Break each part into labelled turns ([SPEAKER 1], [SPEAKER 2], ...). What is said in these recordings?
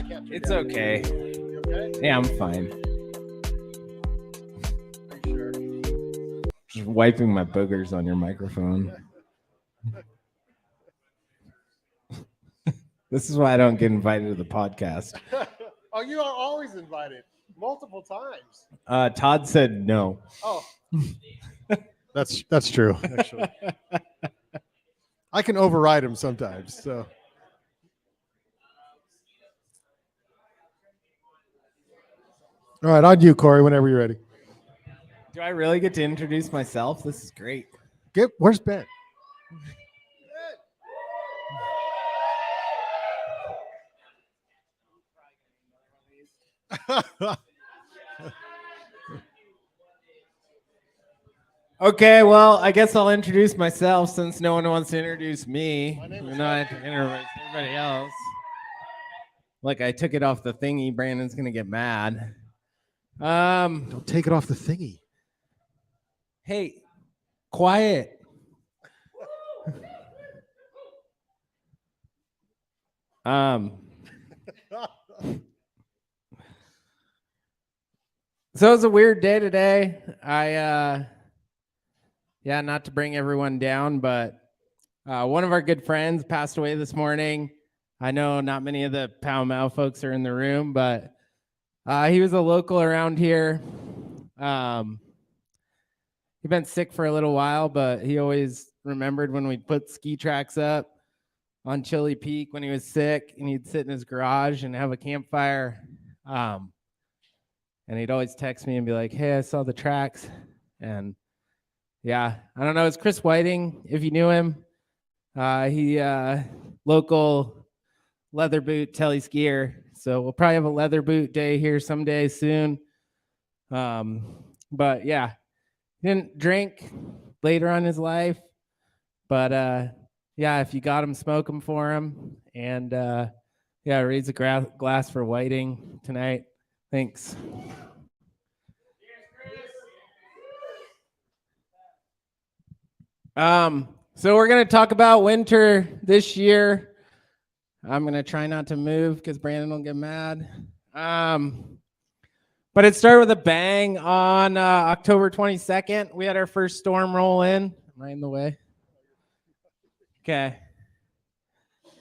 [SPEAKER 1] It's okay.
[SPEAKER 2] You okay?
[SPEAKER 1] Yeah, I'm fine.
[SPEAKER 2] Are you sure?
[SPEAKER 1] Just wiping my boogers on your microphone. This is why I don't get invited to the podcast.
[SPEAKER 2] Oh, you are always invited. Multiple times.
[SPEAKER 1] Todd said no.
[SPEAKER 2] Oh. That's true, actually. I can override him sometimes, so. All right, on you, Kory, whenever you're ready.
[SPEAKER 1] Do I really get to introduce myself? This is great.
[SPEAKER 2] Where's Ben?
[SPEAKER 1] Okay, well, I guess I'll introduce myself since no one wants to introduce me.
[SPEAKER 2] My name is
[SPEAKER 1] And I have to introduce everybody else. Like I took it off the thingy. Brandon's gonna get mad.
[SPEAKER 2] Don't take it off the thingy.
[SPEAKER 1] Hey, quiet. So it was a weird day today. Not to bring everyone down, but one of our good friends passed away this morning. I know not many of the Pall Mall folks are in the room, but he was a local around here. He'd been sick for a little while, but he always remembered when we'd put ski tracks up on Chili Peak when he was sick, and he'd sit in his garage and have a campfire. And he'd always text me and be like, "Hey, I saw the tracks." And yeah, I don't know. It's Chris Whiting, if you knew him. He local leather boot telly skier. So we'll probably have a leather boot day here someday soon. But yeah, he didn't drink later on in his life. But yeah, if you got him, smoke him for him. And yeah, raise a glass for Whiting tonight. Thanks. So we're going to talk about winter this year. I'm going to try not to move because Brandon will get mad. But it started with a bang on October 22nd. We had our first storm roll in. Am I in the way? Okay.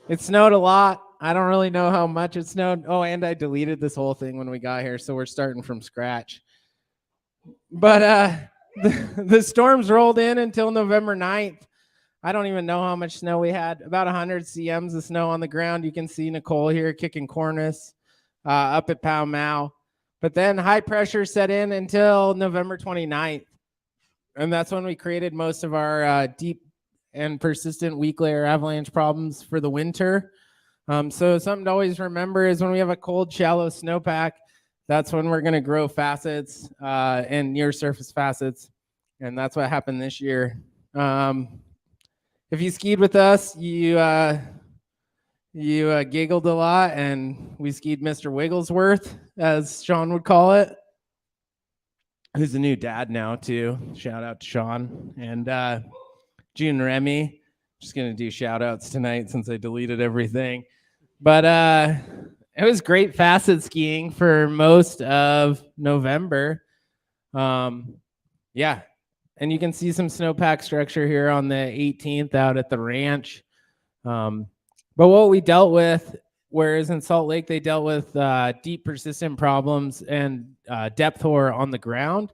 [SPEAKER 1] It snowed a lot. I don't really know how much it snowed. Oh, and I deleted this whole thing when we got here, so we're starting from scratch. But the storms rolled in until November 9th. I don't even know how much snow we had. About 100 cms of snow on the ground. You can see Nicole here kicking cornice up at Pall Mall. But then high pressure set in until November 29th. And that's when we created most of our deep and persistent weak layer avalanche problems for the winter. So something to always remember is when we have a cold, shallow snowpack, that's when we're going to grow facets and near surface facets. And that's what happened this year. If you skied with us, you giggled a lot, and we skied Mr. Wigglesworth, as Sean would call it, who's a new dad now, too. Shout out to Sean. And June Remy. Just going to do shout outs tonight since I deleted everything. But it was great facet skiing for most of November. Yeah. And you can see some snowpack structure here on the 18th out at the ranch. But what we dealt with, whereas in Salt Lake, they dealt with deep persistent problems and depth hoar on the ground.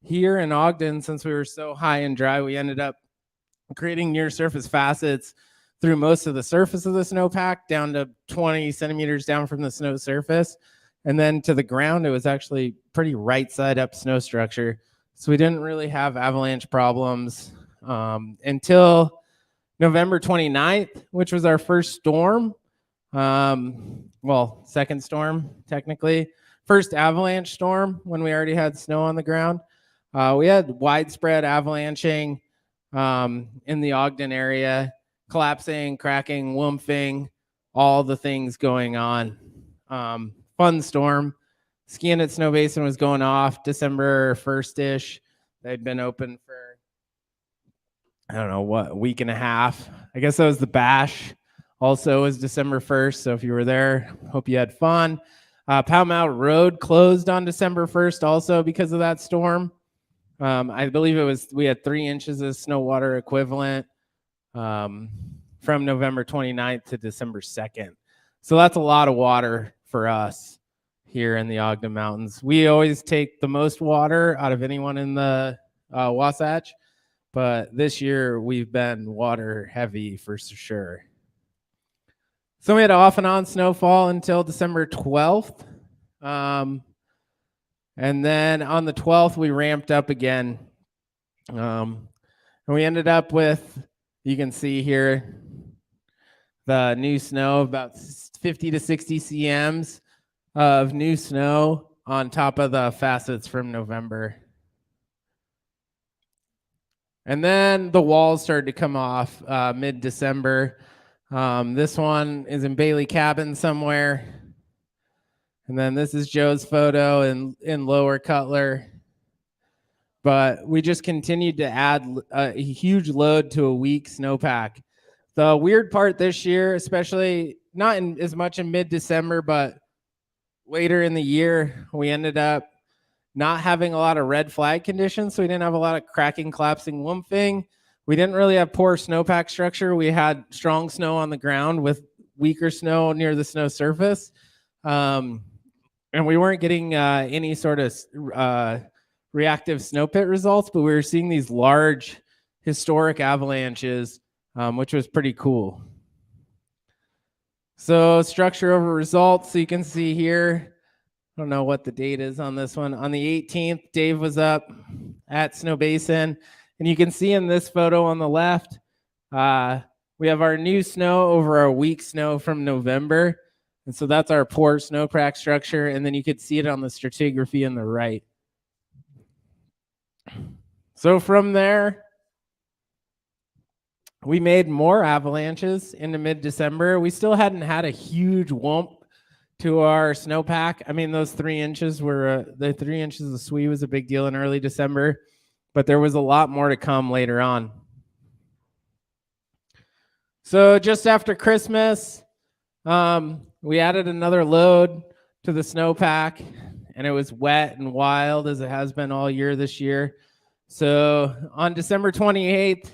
[SPEAKER 1] Here in Ogden, since we were so high and dry, we ended up creating near surface facets through most of the surface of the snowpack down to 20 centimeters down from the snow surface. And then to the ground, it was actually pretty right side up snow structure. So we didn't really have avalanche problems until November 29th, which was our first storm. Well, second storm, technically. First avalanche storm when we already had snow on the ground. We had widespread avalanching in the Ogden area, collapsing, cracking, womping, all the things going on. Fun storm. Skiing at Snow Basin was going off December 1st-ish. They'd been open for, I don't know, what, a week and a half. I guess that was the bash. also was December 1st. So if you were there, hope you had fun. Powell Mountain Road closed on December 1st also because of that storm. I believe we had 3 inches of snow water equivalent from November 29th to December 2nd. So that's a lot of water for us here in the Ogden Mountains. We always take the most water out of anyone in the Wasatch, but this year we've been water heavy for sure. So we had off and on snowfall until December 12th. And then on the 12th, we ramped up again. And we ended up with, you can see here, the new snow, about 50 to 60 cms of new snow on top of the facets from November. And then the walls started to come off mid-December. This one is in Bailey Cabin somewhere. And then this is Joe's photo in Lower Cutler. But we just continued to add a huge load to a weak snowpack. The weird part this year, especially not in as much in mid-December, but later in the year, we ended up not having a lot of red flag conditions. So we didn't have a lot of cracking, collapsing, lumping. We didn't really have poor snowpack structure. We had strong snow on the ground with weaker snow near the snow surface. And we weren't getting any sort of reactive snow pit results, but we were seeing these large historic avalanches, which was pretty cool. So structure over results. So you can see here, I don't know what the date is on this one. On the 18th, Dave was up at Snow Basin. And you can see in this photo on the left, we have our new snow over our weak snow from November. And so that's our poor snowpack structure. And then you could see it on the stratigraphy on the right. So from there, we made more avalanches into mid-December. We still hadn't had a huge whomp to our snowpack. I mean, those 3 inches were, the 3 inches of SWE was a big deal in early December, but there was a lot more to come later on. So just after Christmas, we added another load to the snowpack, and it was wet and wild as it has been all year this year. So on December 28th,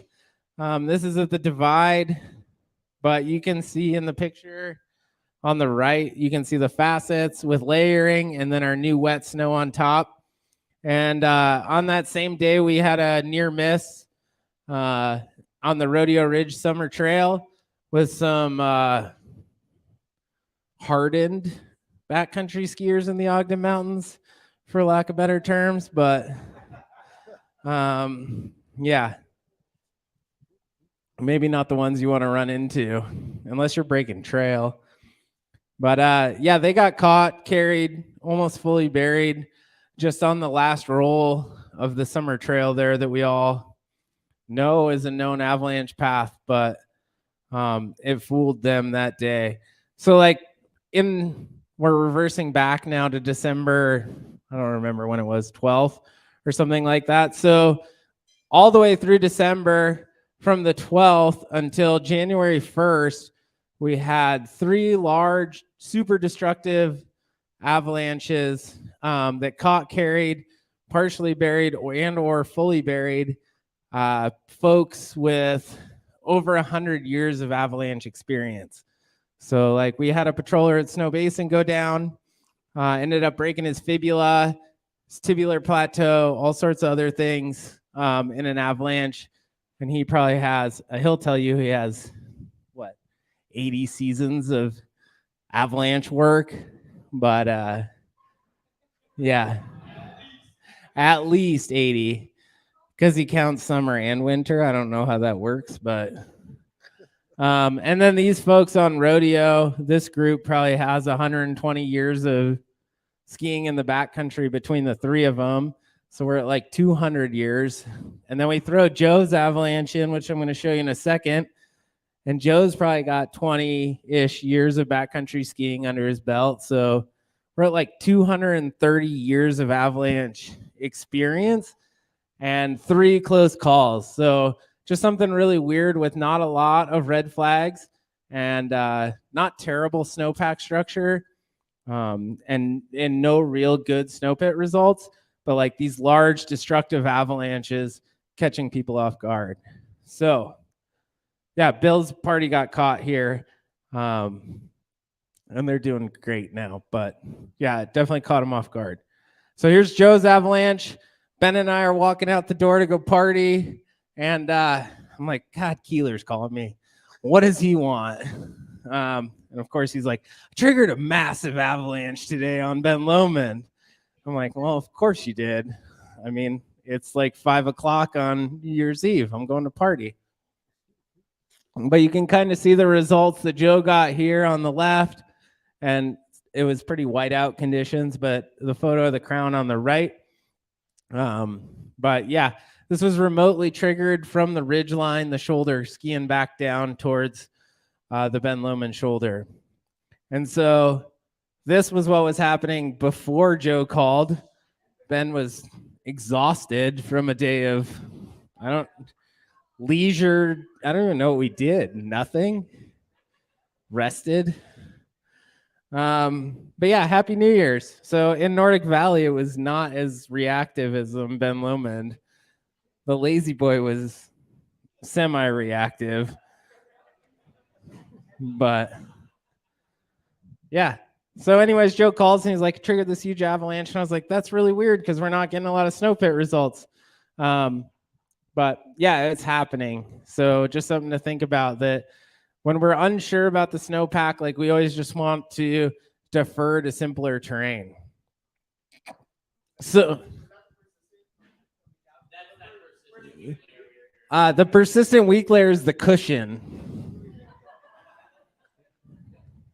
[SPEAKER 1] this is at the divide, but you can see in the picture on the right, you can see the facets with layering and then our new wet snow on top. And on that same day, we had a near miss on the Rodeo Ridge Summer Trail with some hardened backcountry skiers in the Ogden Mountains, for lack of better terms. But yeah, maybe not the ones you want to run into unless you're breaking trail. But yeah, they got caught, carried, almost fully buried just on the last roll of the summer trail there that we all know is a known avalanche path, but it fooled them that day. So like we're reversing back now to December, I don't remember when it was, 12th or something like that. So all the way through December, from the 12th until January 1st, we had 3 large, super destructive avalanches that caught, carried, partially buried, or fully buried folks with over 100 years of avalanche experience. So like we had a patroller at Snow Basin go down, ended up breaking his fibula, his tibular plateau, all sorts of other things in an avalanche. And he probably has, he'll tell you he has, 80 seasons of avalanche work. But yeah, at least 80, because he counts summer and winter. I don't know how that works, but and then these folks on rodeo, this group probably has 120 years of skiing in the backcountry between the 3 of them. So we're at like 200 years. And then we throw Joe's avalanche in, which I'm going to show you in a second. And Joe's probably got 20-ish years of backcountry skiing under his belt. So we're at like 230 years of avalanche experience and 3 close calls. So just something really weird with not a lot of red flags and not terrible snowpack structure, and no real good snow pit results, but like these large destructive avalanches catching people off guard. So yeah, Bill's party got caught here, and they're doing great now, but yeah, it definitely caught him off guard. So here's Joe's avalanche. Ben and I are walking out the door to go party, and I'm like, God, Keeler's calling me. What does he want? And of course, he's like, I triggered a massive avalanche today on Ben Lomond. I'm like, well, of course you did. I mean, it's like 5 o'clock on New Year's Eve. I'm going to party. But you can kind of see the results that Joe got here on the left. And it was pretty whiteout conditions, but the photo of the crown on the right. But yeah, this was remotely triggered from the ridge line, the shoulder skiing back down towards the Ben Lomond shoulder. And so this was what was happening before Joe called. Ben was exhausted from a day of, leisure. I don't even know what we did. Nothing. Rested. But yeah, Happy New Year's. So in Nordic Valley, it was not as reactive as Ben Lomond. The lazy boy was semi-reactive. But yeah. So anyways, Joe calls and he's like, triggered this huge avalanche. And I was like, that's really weird because we're not getting a lot of snow pit results. But yeah, it's happening. So just something to think about, that when we're unsure about the snowpack, like we always just want to defer to simpler terrain. So the persistent weak layer is the cushion.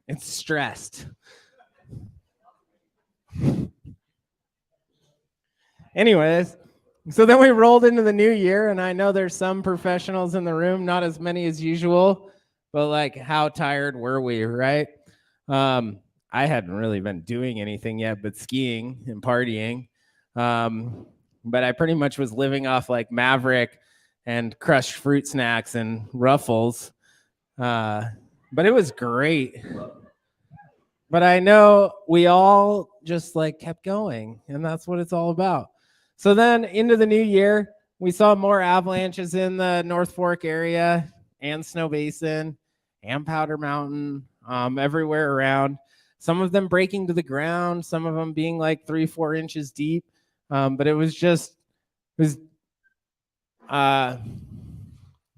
[SPEAKER 1] It's stressed. Anyways, so then we rolled into the new year, and I know there's some professionals in the room, not as many as usual, but like, how tired were we, right? I hadn't really been doing anything yet but skiing and partying. But I pretty much was living off like Maverick and crushed fruit snacks and Ruffles. But it was great. But I know we all just like kept going, and that's what it's all about. So then into the new year, we saw more avalanches in the North Fork area and Snow Basin and Powder Mountain, everywhere around. Some of them breaking to the ground, some of them being like 3-4 inches deep. But it was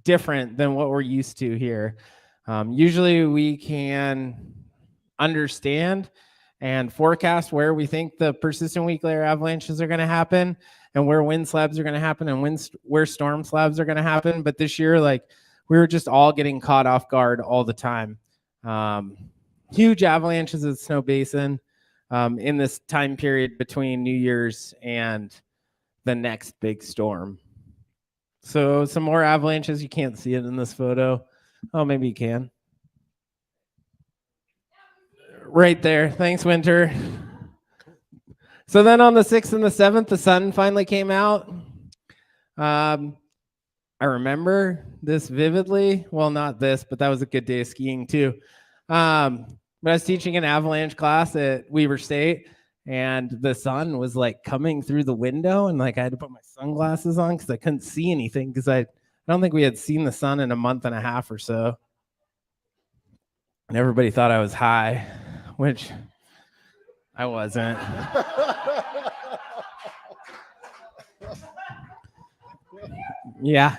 [SPEAKER 1] different than what we're used to here. Usually we can understand and forecast where we think the persistent weak layer avalanches are going to happen and where wind slabs are going to happen and where storm slabs are going to happen. But this year, like, we were just all getting caught off guard all the time. Huge avalanches at Snow Basin in this time period between New Year's and the next big storm. So some more avalanches. You can't see it in this photo. Oh, maybe you can. Right there. Thanks, Winter. So then on the 6th and the 7th, the sun finally came out. I remember this vividly. Well, not this, but that was a good day of skiing too. But I was teaching an avalanche class at Weber State, and the sun was like coming through the window, and like I had to put my sunglasses on because I couldn't see anything, because I don't think we had seen the sun in a month and a half or so. And everybody thought I was high, which I wasn't. Yeah.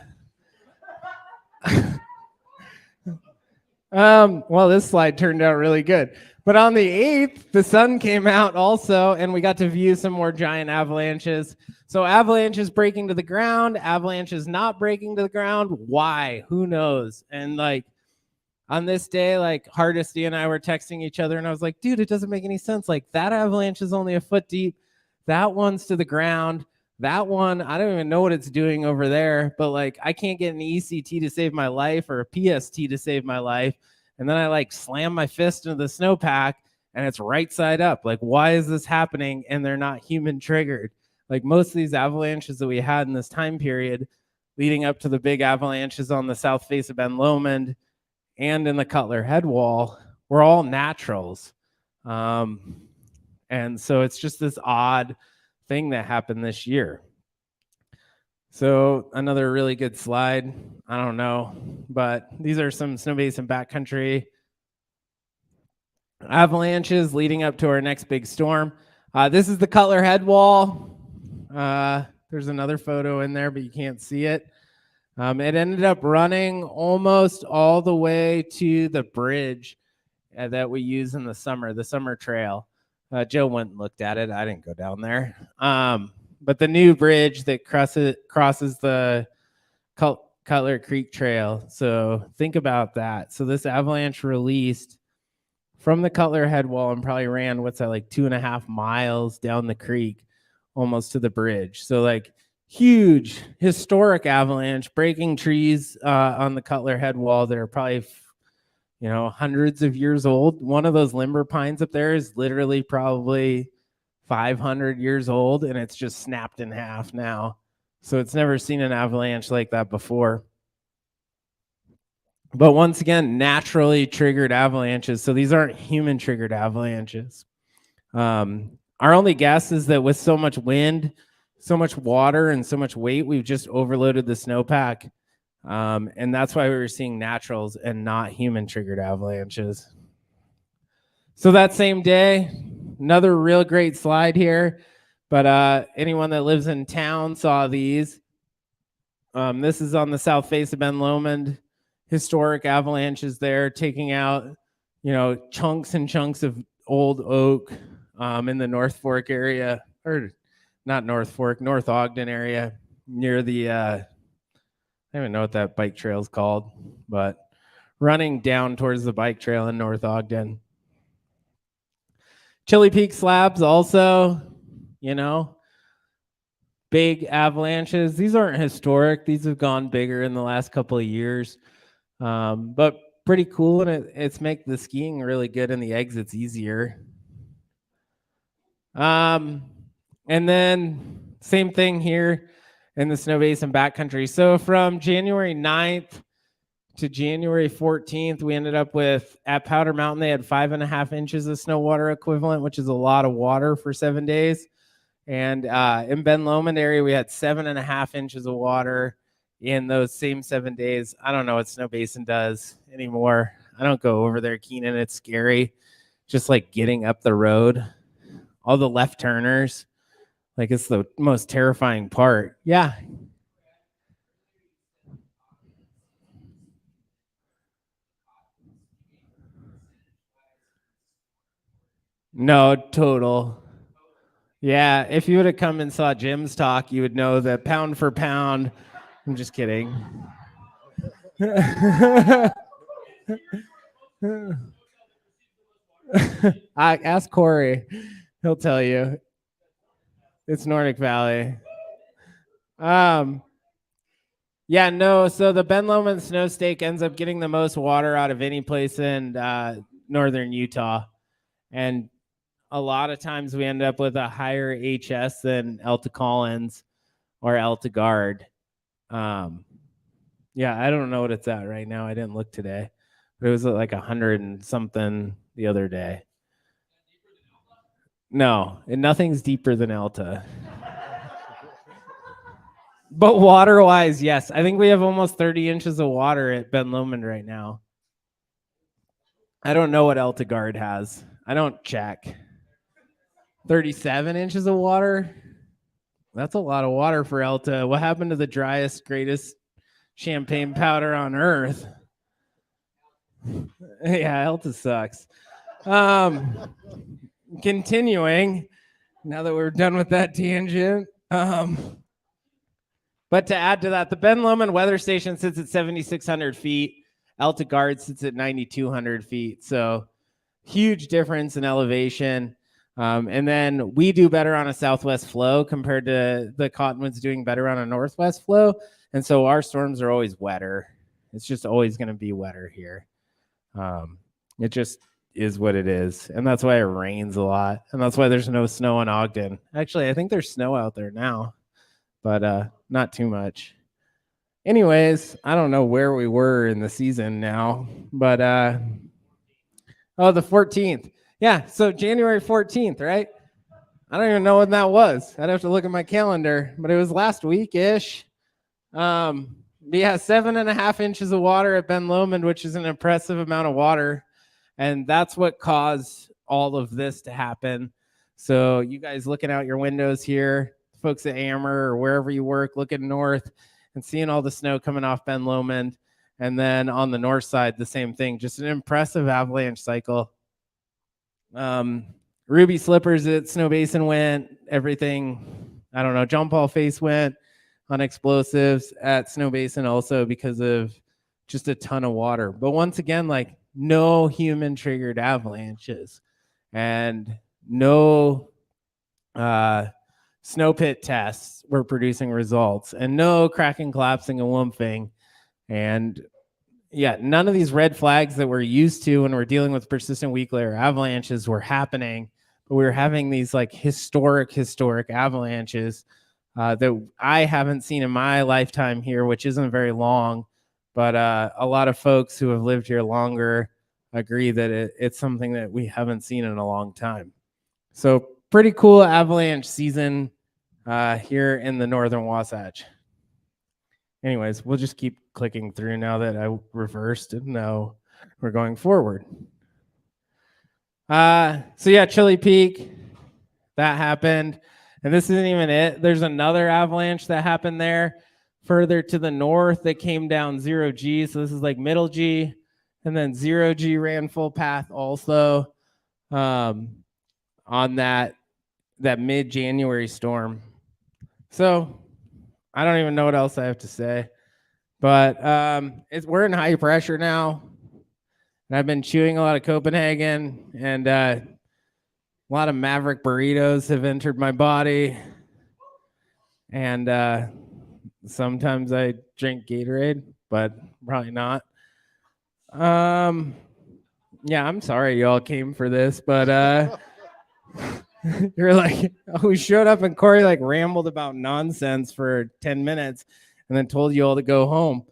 [SPEAKER 1] Well, this slide turned out really good. But on the 8th, the sun came out also, and we got to view some more giant avalanches. So avalanches breaking to the ground, avalanches not breaking to the ground. Why? Who knows? And like on this day, like Hardesty and I were texting each other, and I was like, dude, it doesn't make any sense. Like that avalanche is only a foot deep. That one's to the ground. That one, I don't even know what it's doing over there, but like I can't get an ECT to save my life or a PST to save my life. And then I like slam my fist into the snowpack and it's right side up. Like, why is this happening? And they're not human triggered. Like most of these avalanches that we had in this time period leading up to the big avalanches on the south face of Ben Lomond and in the Cutler head wall were all naturals. And so it's just this odd thing that happened this year. So another really good slide. I don't know, but these are some snow basin backcountry avalanches leading up to our next big storm. This is the Cutler head wall. There's another photo in there, but you can't see it. It ended up running almost all the way to the bridge that we use in the summer trail. Joe went and looked at it. I didn't go down there. But the new bridge that crosses the Cutler Creek Trail. So think about that. So this avalanche released from the Cutler head wall and probably ran, what's that, like 2.5 miles down the creek, almost to the bridge. So like huge historic avalanche, breaking trees on the Cutler head wall that are probably, hundreds of years old. One of those limber pines up there is literally probably 500 years old, and it's just snapped in half now. So it's never seen an avalanche like that before. But once again, naturally triggered avalanches. So these aren't human triggered avalanches. Our only guess is that with so much wind, so much water, and so much weight, we've just overloaded the snowpack. And that's why we were seeing naturals and not human triggered avalanches. So that same day, another real great slide here, but anyone that lives in town saw these. This is on the south face of Ben Lomond. Historic avalanches there, taking out, chunks and chunks of old oak in the North Fork area, or not North Fork, North Ogden area, near the, I don't even know what that bike trail is called, but running down towards the bike trail in North Ogden. Chili Peak slabs also, big avalanches. These aren't historic. These have gone bigger in the last couple of years. But pretty cool, and it's make the skiing really good and the exits easier. And then same thing here in the Snow Basin backcountry. So from January 9th to January 14th, we ended up with, at Powder Mountain, they had 5.5 inches of snow water equivalent, which is a lot of water for 7 days. And in Ben Lomond area, we had 7.5 inches of water in those same 7 days. I don't know what Snow Basin does anymore. I don't go over there, Keenan. It's scary. Just like getting up the road, all the left turners, like it's the most terrifying part. Yeah. No, total. Yeah, if you would have come and saw Jim's talk, you would know that pound for pound. I'm just kidding. Ask Kory. He'll tell you. It's Nordic Valley. Yeah, no. So the Ben Lomond Snow Stake ends up getting the most water out of any place in northern Utah. And a lot of times we end up with a higher HS than Elta Collins or Elta Guard. Yeah, I don't know what it's at right now. I didn't look today, but it was like 100 and something the other day. No, and nothing's deeper than Elta. But water-wise, yes. I think we have almost 30 inches of water at Ben Lomond right now. I don't know what Elta Guard has. I don't check. 37 inches of water? That's a lot of water for Elta. What happened to the driest, greatest champagne powder on earth? Yeah, Elta sucks. Continuing, now that we're done with that tangent. But to add to that, the Ben Lomond weather station sits at 7,600 feet. Elta Guard sits at 9,200 feet. So huge difference in elevation. And then we do better on a southwest flow compared to the Cottonwoods doing better on a northwest flow. And so our storms are always wetter. It's just always going to be wetter here. It just is what it is. And that's why it rains a lot. And that's why there's no snow in Ogden. Actually, I think there's snow out there now, but not too much. anyways, I don't know where we were in the season now, but the 14th. Yeah, so January 14th, right? I don't even know when that was. I'd have to look at my calendar, but it was last week-ish. Yeah, 7.5 inches of water at Ben Lomond, which is an impressive amount of water. And that's what caused all of this to happen. So you guys looking out your windows here, folks at Ammer or wherever you work, looking north and seeing all the snow coming off Ben Lomond. And then on the north side, the same thing. Just an impressive avalanche cycle. Ruby Slippers at Snow Basin went. Everything, I don't know, John Paul Face went on explosives at Snow Basin also because of just a ton of water. But once again, like no human triggered avalanches and no snow pit tests were producing results and no cracking, collapsing, and lumping. And yeah, none of these red flags that we're used to when we're dealing with persistent weak layer avalanches were happening, but we were having these like historic avalanches that I haven't seen in my lifetime here, which isn't very long, but a lot of folks who have lived here longer agree that it's something that we haven't seen in a long time. So pretty cool avalanche season here in the Northern Wasatch. Anyways, we'll just keep clicking through now that I reversed and now we're going forward. So yeah, Chili Peak, that happened. And this isn't even it. There's another avalanche that happened there further to the north that came down 0G. So this is like middle G. And then 0G ran full path also on that mid-January storm. So I don't even know what else I have to say. But we're in high pressure now. And I've been chewing a lot of Copenhagen, and a lot of Maverick burritos have entered my body. And sometimes I drink Gatorade, but probably not. Yeah, I'm sorry y'all came for this, but you're like, we showed up and Kory like rambled about nonsense for 10 minutes and then told you all to go home.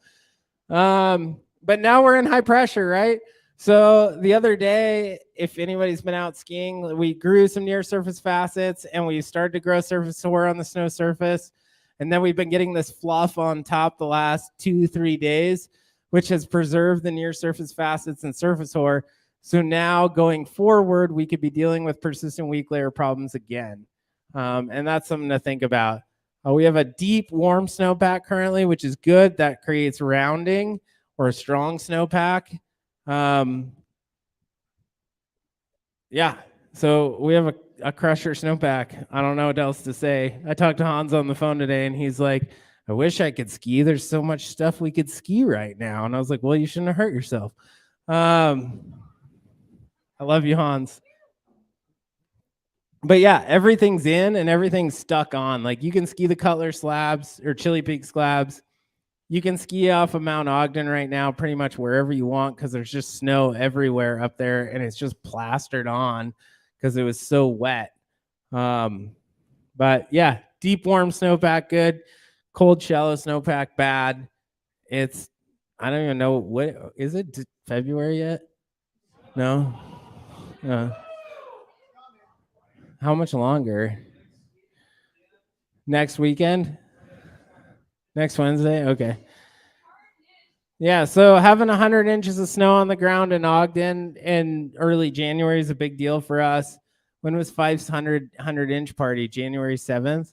[SPEAKER 1] But now we're in high pressure, right? So the other day, if anybody's been out skiing, we grew some near surface facets and we started to grow surface hoar on the snow surface. And then we've been getting this fluff on top the last 2-3 days, which has preserved the near surface facets and surface hoar. So now going forward, we could be dealing with persistent weak layer problems again. And that's something to think about. We have a deep warm snowpack currently, which is good. That creates rounding or a strong snowpack. Yeah, so we have a crusher snowpack. I don't know what else to say. I talked to Hans on the phone today and he's like, I wish I could ski. There's so much stuff we could ski right now. And I was like, well, you shouldn't have hurt yourself. I love you, Hans. But yeah, everything's in and everything's stuck on. Like you can ski the Cutler slabs or Chili Peak slabs. You can ski off of Mount Ogden right now pretty much wherever you want because there's just snow everywhere up there and it's just plastered on because it was so wet. But yeah, deep warm snowpack good, cold shallow snowpack bad. It's, I don't even know, what is it, February yet? No? How much longer? Next weekend? Next Wednesday? Okay. Yeah, so having 100 inches of snow on the ground in Ogden in early January is a big deal for us. When was 100-inch party? January 7th?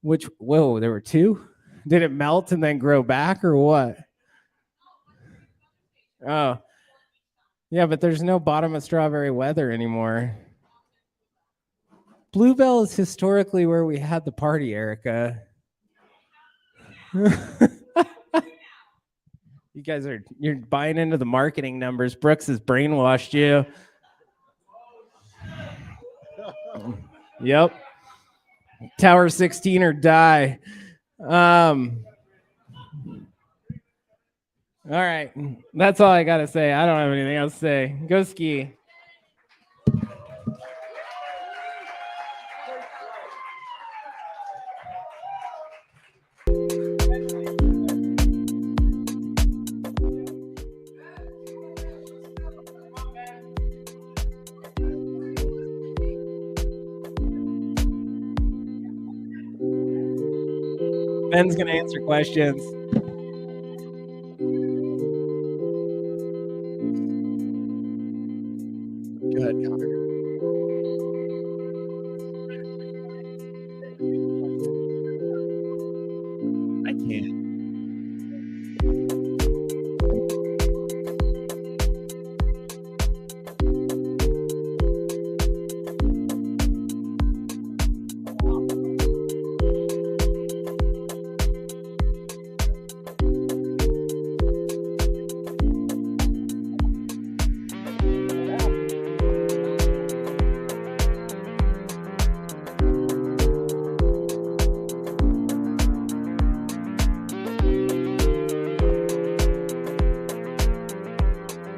[SPEAKER 1] Which, whoa, there were two? Did it melt and then grow back or what? Oh. Yeah, but there's no bottom of strawberry weather anymore. Bluebell is historically where we had the party, Erica. You guys you're buying into the marketing numbers. Brooks has brainwashed you. Yep. Tower 16 or die. All right. That's all I got to say. I don't have anything else to say. Go ski. Ben's gonna answer questions. Go ahead, Connor.